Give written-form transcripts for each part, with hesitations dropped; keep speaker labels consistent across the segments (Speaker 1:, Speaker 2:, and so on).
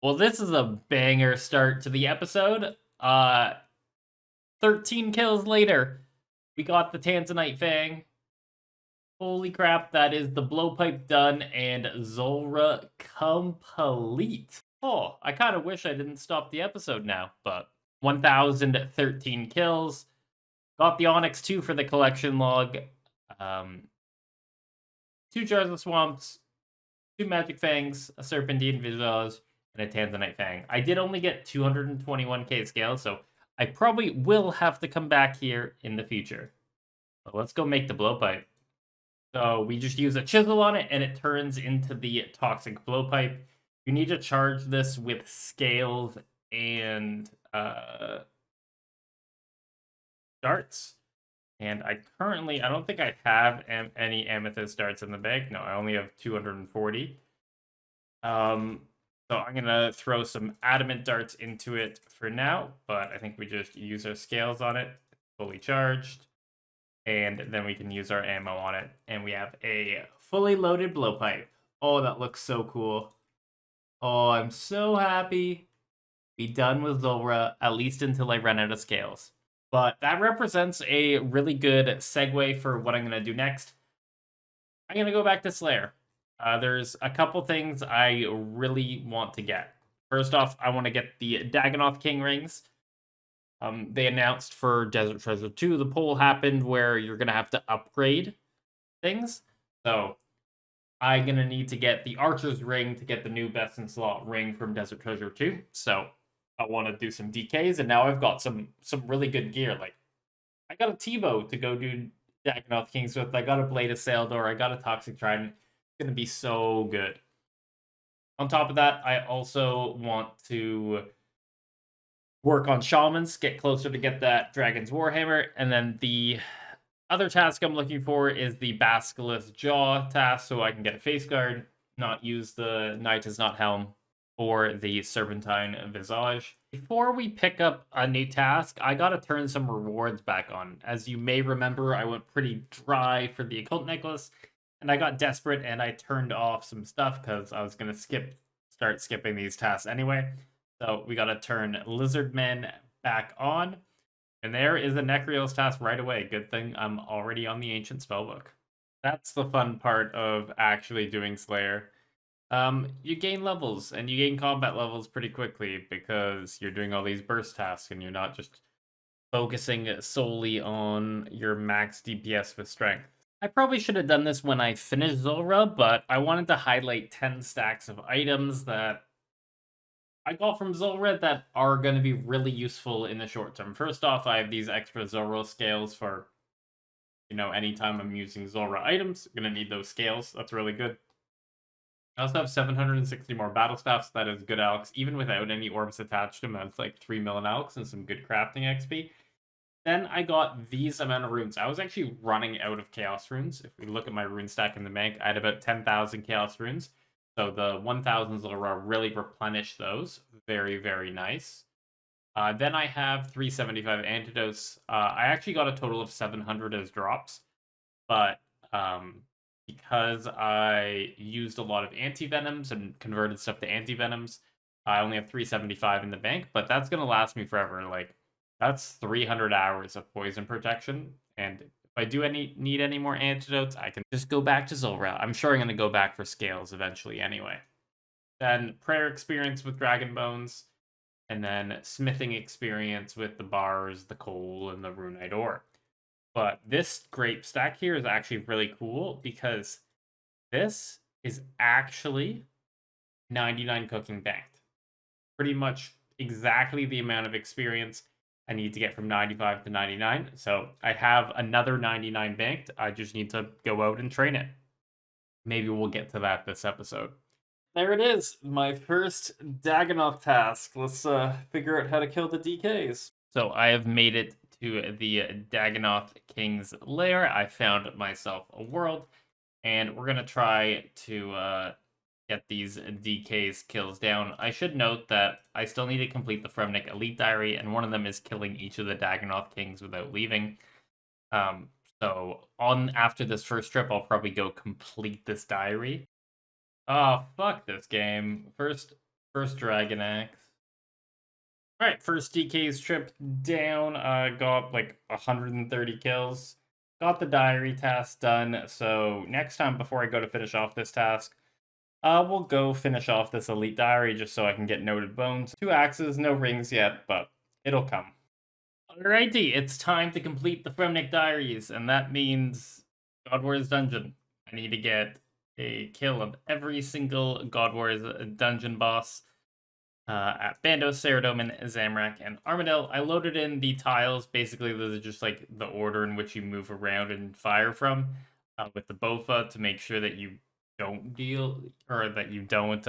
Speaker 1: Well, this is a banger start to the episode. 13 kills later, we got the Tanzanite Fang. Holy crap, that is the blowpipe done and Zulrah complete. Oh, I kind of wish I didn't stop the episode now, but 1,013 kills. Got the Onyx 2 for the collection log. 2 Jars of Swamps, 2 Magic Fangs, a Serpentine Visage, and a Tanzanite Fang. I did only get 221k scale, so I probably will have to come back here in the future. But let's go make the blowpipe. So we just use a chisel on it, and it turns into the toxic blowpipe. You need to charge this with scales and darts. And I don't think I have any amethyst darts in the bag. No, I only have 240. So I'm going to throw some adamant darts into it for now, but I think we just use our scales on it, fully charged, and then we can use our ammo on it. And we have a fully loaded blowpipe. Oh, that looks so cool. Oh, I'm so happy. Be done with Zulrah, at least until I run out of scales. But that represents a really good segue for what I'm going to do next. I'm going to go back to Slayer. There's a couple things I really want to get. First off, I want to get the Dagannoth King rings. They announced for Desert Treasure 2, the poll happened where you're going to have to upgrade things. So I'm going to need to get the Archer's ring to get the new Best in Slot ring from Desert Treasure 2. So I want to do some DKs, and now I've got some really good gear. Like, I got a T-bow to go do Dagannoth Kings with. I got a Blade of Saildor. I got a Toxic Trident. It's going to be so good. On top of that, I also want to work on Shamans, get closer to get that Dragon's Warhammer, and then the other task I'm looking for is the Basilisk Jaw task, so I can get a face guard, not use the Knight is Not Helm, or the Serpentine Visage. Before we pick up a new task, I gotta turn some rewards back on. As you may remember, I went pretty dry for the Occult Necklace, and I got desperate and I turned off some stuff because I was gonna start skipping these tasks anyway. So we gotta turn Lizardmen back on. And there is a Necreal's task right away. Good thing I'm already on the Ancient Spellbook. That's the fun part of actually doing Slayer. You gain levels, and you gain combat levels pretty quickly because you're doing all these burst tasks, and you're not just focusing solely on your max DPS with strength. I probably should have done this when I finished Zulrah, but I wanted to highlight 10 stacks of items that I got from Zulrah that are going to be really useful in the short term. First off, I have these extra Zulrah scales for, anytime I'm using Zulrah items. I'm going to need those scales. That's really good. I also have 760 more battle staffs. That is good Alex. Even without any orbs attached to them, that's like 3 million Alex and some good crafting XP. Then I got these amount of runes. I was actually running out of Chaos runes. If we look at my rune stack in the bank, I had about 10,000 Chaos runes. So the 1,000 Zulrah really replenished those. Very, very nice. Then I have 375 antidotes. I actually got a total of 700 as drops. But because I used a lot of anti-venoms and converted stuff to anti-venoms, I only have 375 in the bank. But that's going to last me forever. Like, that's 300 hours of poison protection. And if I do need any more antidotes, I can just go back to Zulrah. I'm sure I'm going to go back for scales eventually anyway. Then prayer experience with Dragon Bones. And then smithing experience with the bars, the coal, and the runite ore. But this grape stack here is actually really cool because this is actually 99 cooking banked. Pretty much exactly the amount of experience I need to get from 95 to 99. So I have another 99 banked. I just need to go out and train it. Maybe we'll get to that this episode. There it is, my first Dagannoth task. Let's figure out how to kill the DKs. So I have made it to the Dagannoth Kings lair. I found myself a world, and we're going to try to get these DKs kills down. I should note that I still need to complete the Fremnik Elite Diary, and one of them is killing each of the Dagannoth Kings without leaving. So after this first trip, I'll probably go complete this diary. Oh, fuck this game. First First Dragon Axe. Alright, first DK's trip down. Got like 130 kills. Got the diary task done. So next time before I go to finish off this task, we'll go finish off this elite diary just so I can get noted bones. 2 axes, no rings yet, but it'll come. Alrighty, it's time to complete the Fremnik diaries, and that means God Wars dungeon. I need to get a kill of every single God Wars dungeon boss at Bandos, Ceradomin, Zamorak, and Armadillo. I loaded in the tiles. Basically, those are just like the order in which you move around and fire from with the Bofa to make sure that you don't deal or that you don't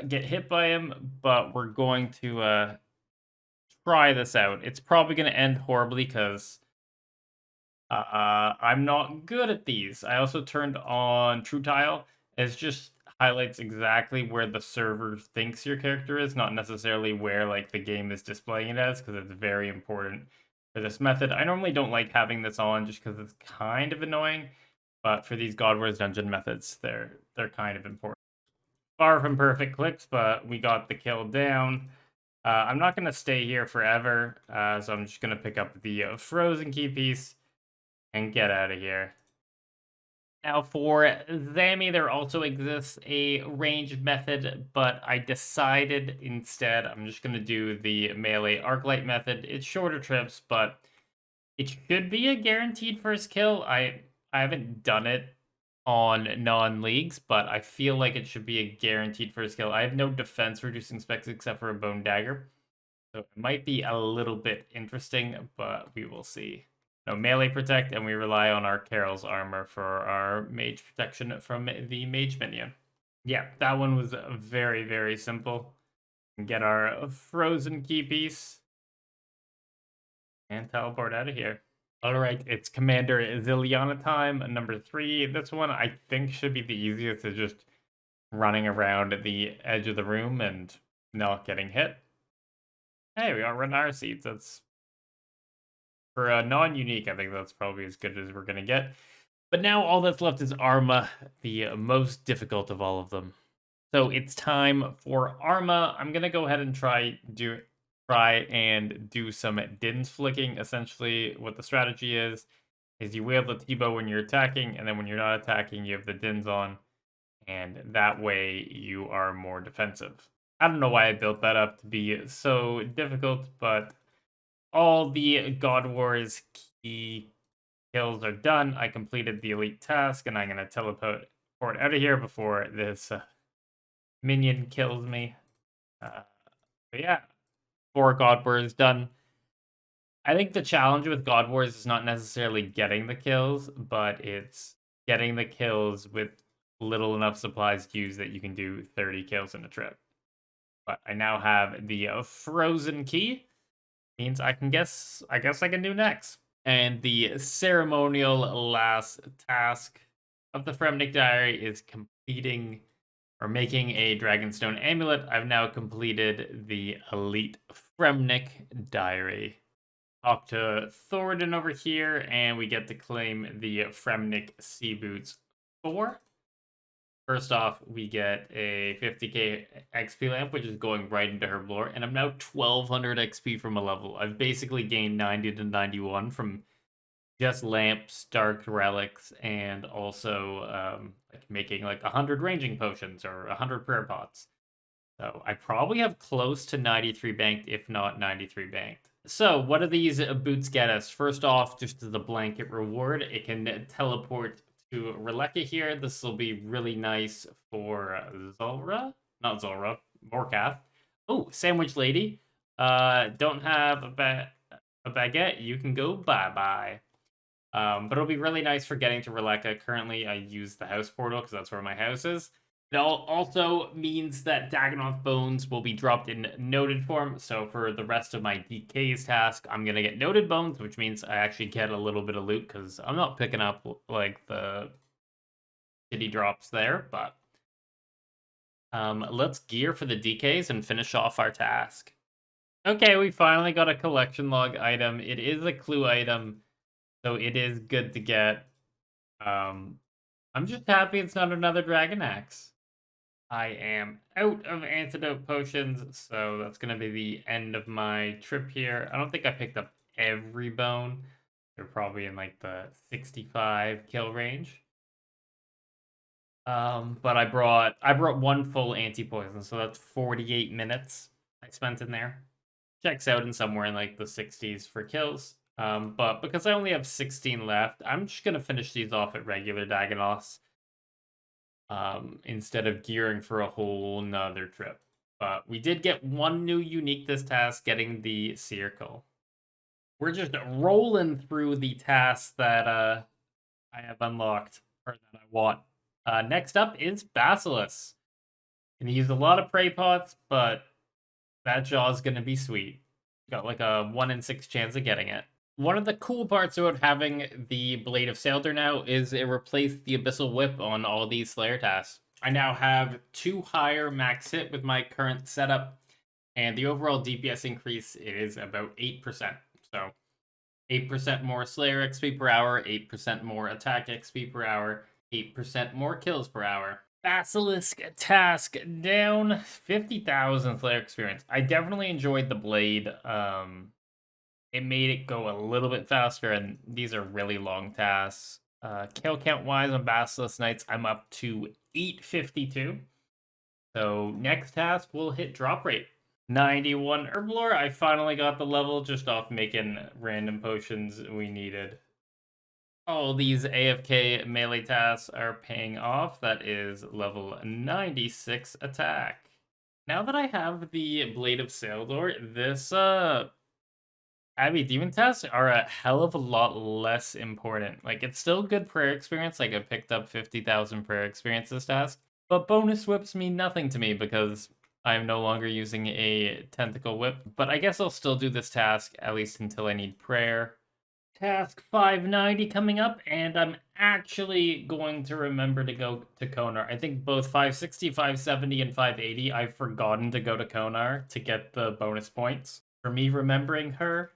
Speaker 1: get hit by him. But we're going to try this out. It's probably going to end horribly because I'm not good at these. I also turned on True Tile. It's just highlights exactly where the server thinks your character is, not necessarily where like the game is displaying it as, because it's very important for this method. I normally don't like having this on just because it's kind of annoying, but for these God Wars dungeon methods, they're kind of important. Far from perfect clicks, but we got the kill down. I'm not going to stay here forever, so I'm just going to pick up the frozen key piece and get out of here. Now for Zami, there also exists a ranged method, but I decided instead I'm just going to do the melee arclight method. It's shorter trips, but it should be a guaranteed first kill. I haven't done it on non-leagues, but I feel like it should be a guaranteed first kill. I have no defense reducing specs except for a bone dagger, so it might be a little bit interesting, but we will see. No melee protect, and we rely on our Carol's armor for our mage protection from the mage minion. Yeah, that one was very, very simple. Get our frozen key piece and teleport out of here. Alright, it's Commander Ziliana time, number 3. This one I think should be the easiest, is just running around the edge of the room and not getting hit. Hey, we got Renar seeds. That's for a non-unique, I think that's probably as good as we're going to get. But now all that's left is Arma, the most difficult of all of them. So it's time for Arma. I'm going to go ahead and try and do some Din's flicking. Essentially, what the strategy is you wheel the T-bow when you're attacking, and then when you're not attacking, you have the Dins on. And that way, you are more defensive. I don't know why I built that up to be so difficult, but all the God Wars key kills are done. I completed the elite task, and I'm going to teleport out of here before this minion kills me. But yeah, 4 God Wars done. I think the challenge with God Wars is not necessarily getting the kills, but it's getting the kills with little enough supplies used that you can do 30 kills in a trip. But I now have the frozen key. Means I guess I can do next. And the ceremonial last task of the Fremnik Diary is completing or making a Dragonstone amulet. I've now completed the Elite Fremnik Diary. Talk to Thoradin over here, and we get to claim the Fremnik Sea Boots 4. First off, we get a 50k XP lamp, which is going right into her lore, and I'm now 1200 XP from a level. I've basically gained 90 to 91 from just lamps, dark relics, and also like making like 100 ranging potions or 100 prayer pots. So I probably have close to 93 banked, if not 93 banked. So what do these boots get us? First off, just as a blanket reward, it can teleport to Releka here. This will be really nice for Zulrah. Not Zulrah, Morkath. Oh, Sandwich Lady. Don't have a baguette. You can go bye-bye. But it'll be really nice for getting to Releka. Currently, I use the house portal because that's where my house is. It also means that Dagannoth bones will be dropped in noted form. So for the rest of my DK's task, I'm going to get noted bones, which means I actually get a little bit of loot because I'm not picking up like the city drops there. But let's gear for the DKs and finish off our task. Okay, we finally got a collection log item. It is a clue item, so it is good to get. I'm just happy it's not another Dragon Axe. I am out of antidote potions, so that's going to be the end of my trip here. I don't think I picked up every bone. They're probably in like the 65 kill range. But I brought one full anti-poison, so that's 48 minutes I spent in there. Checks out in somewhere in like the 60s for kills. But because I only have 16 left, I'm just gonna finish these off at regular Dagannoths. Instead of gearing for a whole nother trip. But we did get one new unique this task, getting the circle. We're just rolling through the tasks that I have unlocked or that I want. Next up is Basilisk. And he used a lot of prey pots, but that jaw is gonna be sweet. Got like a 1 in 6 chance of getting it. One of the cool parts about having the Blade of Sailor now is it replaced the Abyssal Whip on all these Slayer tasks. I now have 2 higher max hit with my current setup, and the overall DPS increase is about 8%. So 8% more Slayer XP per hour, 8% more attack XP per hour, 8% more kills per hour. Basilisk task down 50,000 Slayer experience. I definitely enjoyed the blade. It made it go a little bit faster, and these are really long tasks. Kill count wise on Basilisk Knights, I'm up to 852. So next task will hit drop rate. 91 Herblore. I finally got the level just off making random potions we needed. All these AFK melee tasks are paying off. That is level 96 attack. Now that I have the Blade of Saildor, this Abby demon tasks are a hell of a lot less important. Like, it's still good prayer experience. Like, I picked up 50,000 prayer experience this task. But bonus whips mean nothing to me because I'm no longer using a tentacle whip. But I guess I'll still do this task, at least until I need prayer. Task 590 coming up, and I'm actually going to remember to go to Konar. I think both 560, 570, and 580, I've forgotten to go to Konar to get the bonus points. For me remembering her,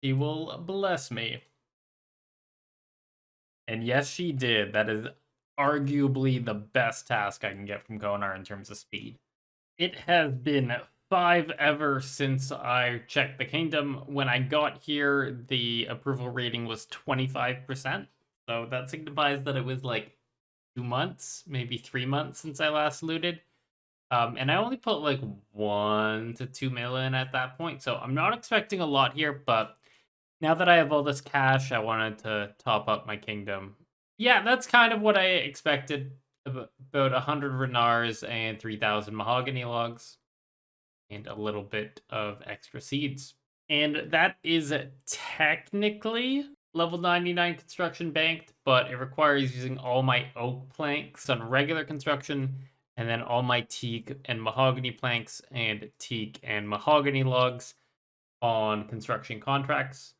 Speaker 1: she will bless me. And yes, she did. That is arguably the best task I can get from Konar in terms of speed. It has been 5 ever since I checked the kingdom. When I got here, the approval rating was 25%. So that signifies that it was like 2 months, maybe 3 months since I last looted. And I only put like 1 to 2 million at that point. So I'm not expecting a lot here, but now that I have all this cash, I wanted to top up my kingdom. Yeah, that's kind of what I expected. About 100 Renars and 3,000 mahogany logs. And a little bit of extra seeds. And that is technically level 99 construction banked, but it requires using all my oak planks on regular construction, and then all my teak and mahogany planks and teak and mahogany logs on construction contracts.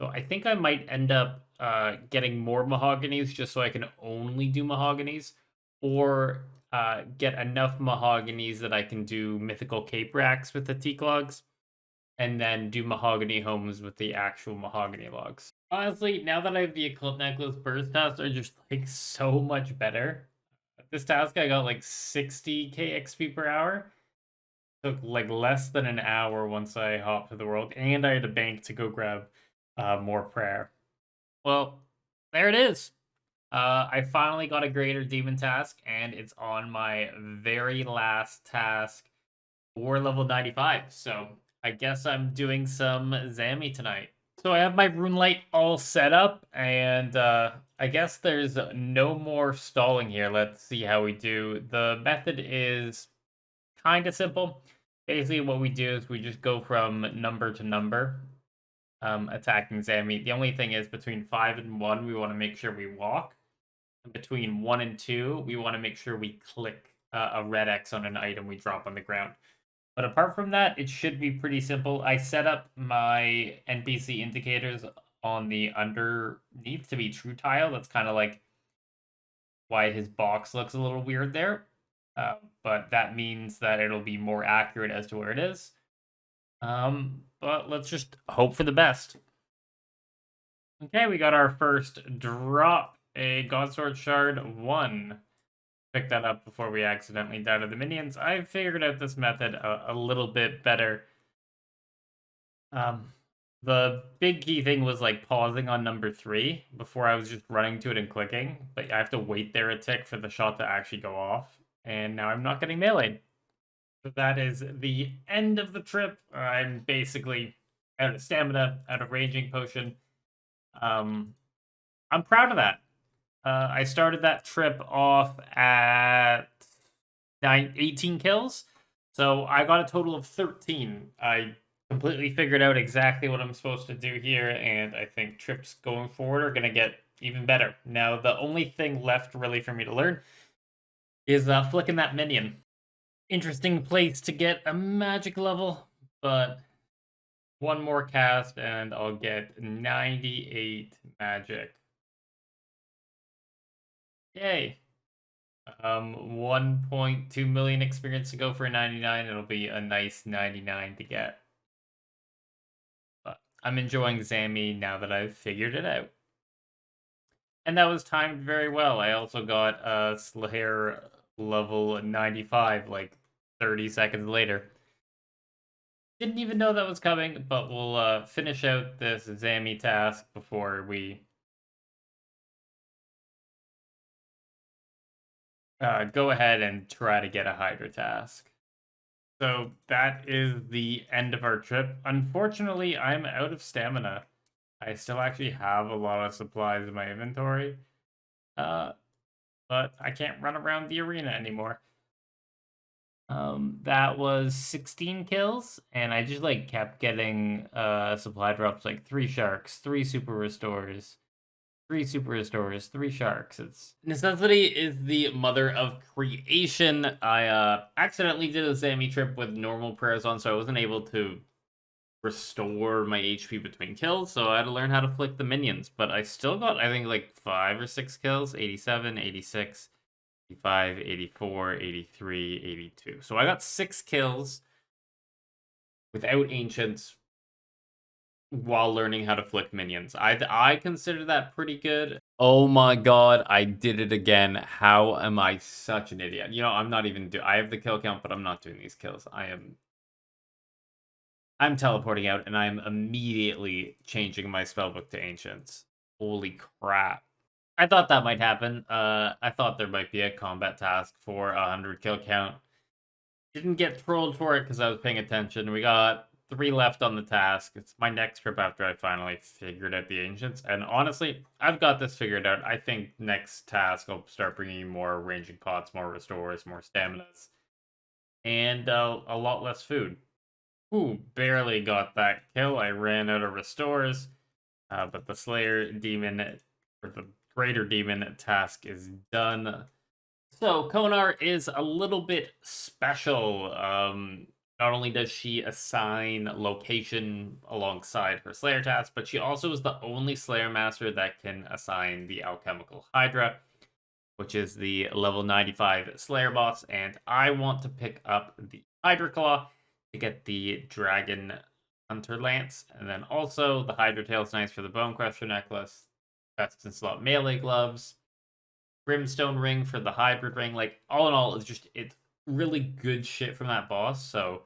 Speaker 1: So I think I might end up getting more mahoganies just so I can only do mahoganies, or get enough mahoganies that I can do mythical cape racks with the teak logs, and then do mahogany homes with the actual mahogany logs. Honestly, now that I have the occult necklace, burst tasks are just like so much better. This task I got like 60k XP per hour. Took like less than an hour once I hopped to the world, and I had a bank to go grab more prayer. Well, there it is. I finally got a greater demon task, and it's on my very last task for level 95. So I guess I'm doing some Zammy tonight. So I have my Runelight all set up, and I guess there's no more stalling here. Let's see how we do. The method is kind of simple. Basically, what we do is we just go from number to number, attacking Zammy. The only thing is between 5 and 1, we want to make sure we walk. And between 1 and 2, we want to make sure we click a red X on an item we drop on the ground. But apart from that, it should be pretty simple. I set up my NPC indicators on the underneath to be true tile. That's kind of like why his box looks a little weird there. But that means that it'll be more accurate as to where it is. But let's just hope for the best. Okay, we got our first drop, a Godsword Shard 1. pick that up before we accidentally die to the minions. I figured out this method a little bit better. The big key thing was like pausing on number 3 before I was just running to it and clicking, but I have to wait there a tick for the shot to actually go off, and now I'm not getting meleeed. So that is the end of the trip. I'm basically out of stamina, out of ranging potion. I'm proud of that. I started that trip off at 18 kills, so I got a total of 13. I completely figured out exactly what I'm supposed to do here, and I think trips going forward are going to get even better. Now, the only thing left really for me to learn is flicking that minion. Interesting place to get a magic level, but one more cast and I'll get 98 magic. Yay. 1.2 million experience to go for a 99. It'll be a nice 99 to get. But I'm enjoying Zammy now that I've figured it out. And that was timed very well. I also got a Slayer level 95 like 30 seconds later. Didn't even know that was coming, but we'll finish out this Zammy task before we go ahead and try to get a Hydra task. So that is the end of our trip. Unfortunately, I'm out of stamina. I still actually have a lot of supplies in my inventory, but I can't run around the arena anymore. That was 16 kills, and I just like kept getting supply drops, like 3 sharks, 3 super restores, 3 super restores, 3 sharks. It's necessity is the mother of creation. I accidentally did a Zammy trip with normal prayers on, so I wasn't able to restore my HP between kills, so I had to learn how to flick the minions. But I still got, I think, like 5 or 6 kills, 87, 86, 85, 84, 83, 82. So I got 6 kills without ancients while learning how to flick minions. I consider that pretty good. Oh my god, I did it again. How am I such an idiot? You know, I'm not even I have the kill count, but I'm not doing these kills. I'm teleporting out, and I'm immediately changing my spellbook to ancients. Holy crap. I thought that might happen. I thought there might be a combat task for 100 kill count. Didn't get trolled for it because I was paying attention. We got 3 left on the task. It's my next trip after I finally figured out the ancients. And honestly, I've got this figured out. I think next task I'll start bringing more ranging pots, more restores, more staminas, and a lot less food. Ooh, barely got that kill. I ran out of restores, but the Slayer Demon, or the Greater Demon task is done. So, Konar is a little bit special. Not only does she assign location alongside her Slayer task, but she also is the only Slayer Master that can assign the Alchemical Hydra, which is the level 95 Slayer boss, and I want to pick up the Hydra Claw to get the Dragon Hunter Lance, and then also the Hydra Tail's nice for the Bone Crusher necklace, best in slot melee gloves, Brimstone ring for the hybrid ring. Like, all in all, it's really good shit from that boss. So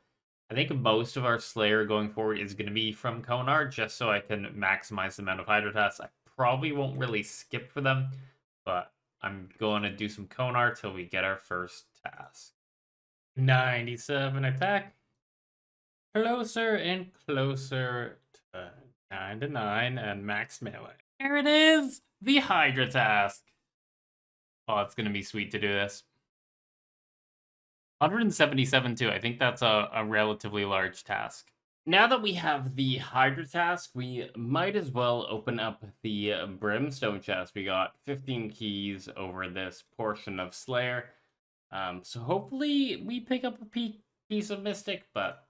Speaker 1: I think most of our Slayer going forward is going to be from Konar, just so I can maximize the amount of Hydra tasks. I probably won't really skip for them, but I'm going to do some Konar till we get our first task. 97 attack. Closer and closer to 99 and max melee. Here it is! The Hydra task. Oh, it's going to be sweet to do this. 177 too. I think that's a relatively large task. Now that we have the Hydra task, we might as well open up the Brimstone chest. We got 15 keys over this portion of Slayer. So hopefully we pick up a piece of Mystic, but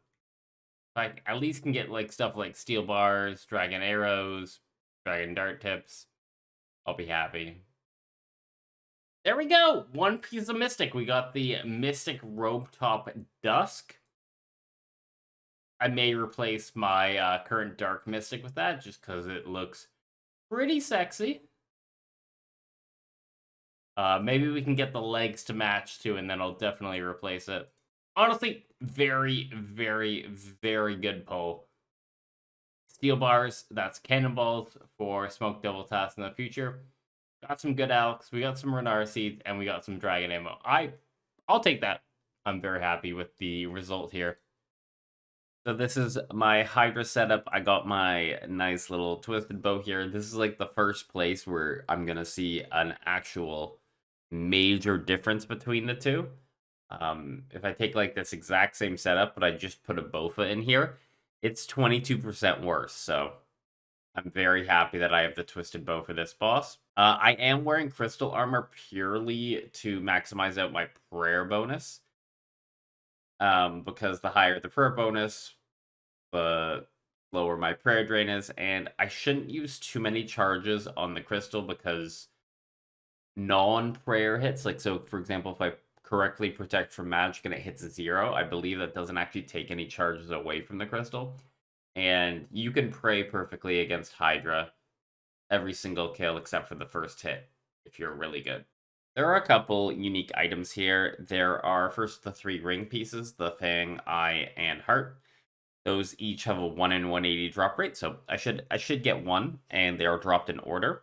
Speaker 1: I at least can get like stuff like steel bars, dragon arrows, dragon dart tips, I'll be happy. There we go! 1 piece of Mystic. We got the Mystic Robe Top Dusk. I may replace my current Dark Mystic with that, just because it looks pretty sexy. Maybe we can get the legs to match too, and then I'll definitely replace it. Honestly, very, very, very good pull. Steel bars, that's cannonballs for Smoke Devil tasks in the future. Got some good Alex, we got some Renara seeds, and we got some dragon ammo. I'll take that. I'm very happy with the result here. So this is my Hydra setup. I got my nice little twisted bow here. This is like the first place where I'm gonna see an actual major difference between the two. If I take like this exact same setup, but I just put a Bofa in here, it's 22% worse. So I'm very happy that I have the twisted bow for this boss. I am wearing crystal armor purely to maximize out my prayer bonus. Because the higher the prayer bonus, the lower my prayer drain is, and I shouldn't use too many charges on the crystal because non-prayer hits, like, so for example, if I correctly protect from magic and it hits 0, I believe that doesn't actually take any charges away from the crystal. And you can pray perfectly against Hydra every single kill except for the first hit if you're really good. There are a couple unique items here. There are first the 3 ring pieces, the Fang, Eye, and Heart. Those each have a 1 in 180 drop rate, so I should get one, and they are dropped in order.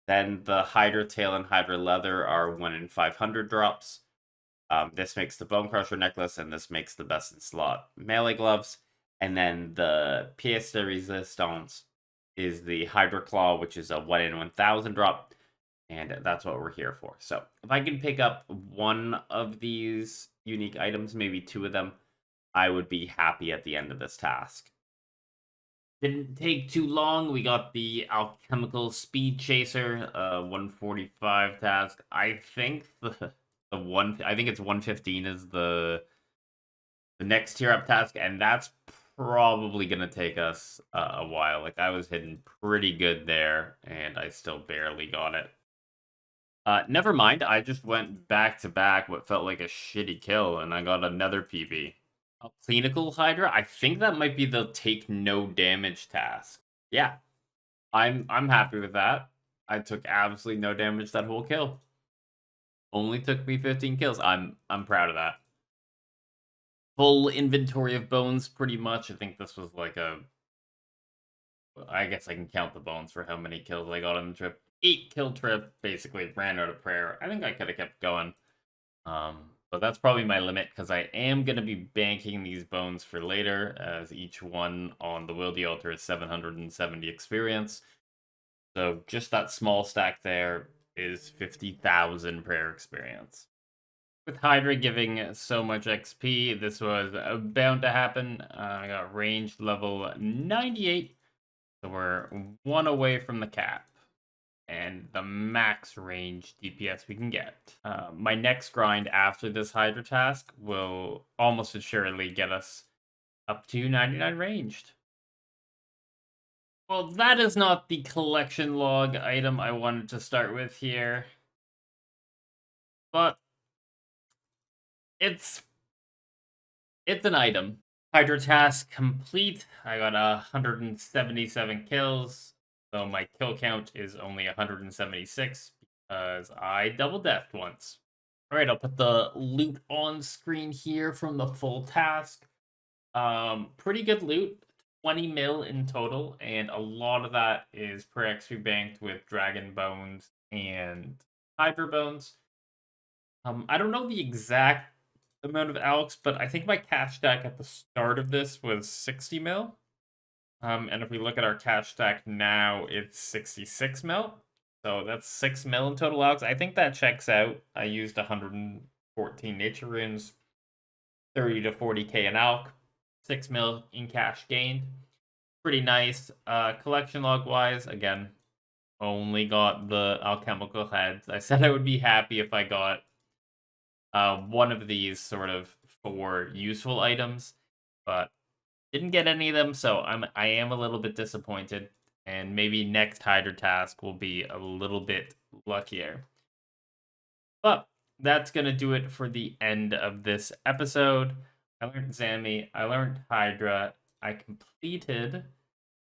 Speaker 1: Then the Hydra Tail and Hydra Leather are 1 in 500 drops. This makes the Bone Crusher necklace, and this makes the Best in Slot melee gloves. And then the Pièce de Resistance is the Hydra Claw, which is a 1 in 1000 drop. And that's what we're here for. So if I can pick up one of these unique items, maybe 2 of them, I would be happy at the end of this task. Didn't take too long. We got the Alchemical Speed Chaser, 145 task. I think I think it's 115 is the next tier up task, and that's probably gonna take us a while. Like, I was hitting pretty good there, and I still barely got it. Never mind, I just went back to back what felt like a shitty kill, and I got another PB. A Clinical Hydra? I think that might be the take no damage task. Yeah, I'm happy with that. I took absolutely no damage that whole kill. Only took me 15 kills. I'm proud of that. Full inventory of bones, pretty much. I think this was like I guess I can count the bones for how many kills I got on the trip. 8 kill trip, basically ran out of prayer. I think I could have kept going. But that's probably my limit because I am going to be banking these bones for later, as each one on the Wildy Altar is 770 experience. So just that small stack there is 50,000 prayer experience. With Hydra giving so much XP, this was bound to happen. I got range level 98, so we're 1 away from the cap and the max range DPS we can get. My next grind after this Hydra task will almost assuredly get us up to 99 ranged. Well, that is not the collection log item I wanted to start with here, but it's an item. Hydra task complete. I got 177 kills. So my kill count is only 176 because I double deathed once. Alright, I'll put the loot on screen here from the full task. Pretty good loot. 20 mil in total, and a lot of that is per XP banked with Dragon Bones and Hydra Bones. I don't know the exact amount of Alex, but I think my cash stack at the start of this was 60 mil. And if we look at our cash stack now, it's 66 mil. So that's 6 mil in total, Alex. I think that checks out. I used 114 nature runes, 30 to 40k in Alch, 6 mil in cash gained. Pretty nice. Collection log wise, again, only got the alchemical heads. I said I would be happy if I got one of these sort of 4 useful items, but didn't get any of them, so I am a little bit disappointed, and maybe next Hydra task will be a little bit luckier. But that's going to do it for the end of this episode. I learned Zami, I learned Hydra, I completed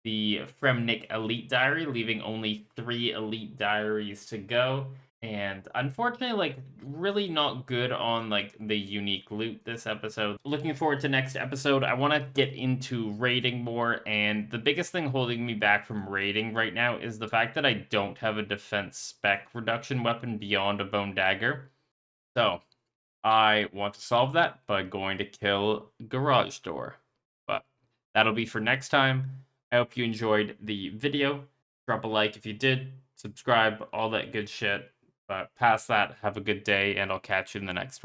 Speaker 1: the Fremnik Elite Diary, leaving only 3 Elite Diaries to go, And unfortunately, like, really not good on, like, the unique loot this episode. Looking forward to next episode. I want to get into raiding more, and the biggest thing holding me back from raiding right now is the fact that I don't have a defense spec reduction weapon beyond a bone dagger. So, I want to solve that by going to kill Garage Door. But that'll be for next time. I hope you enjoyed the video. Drop a like if you did. Subscribe, all that good shit. But past that, have a good day, and I'll catch you in the next one.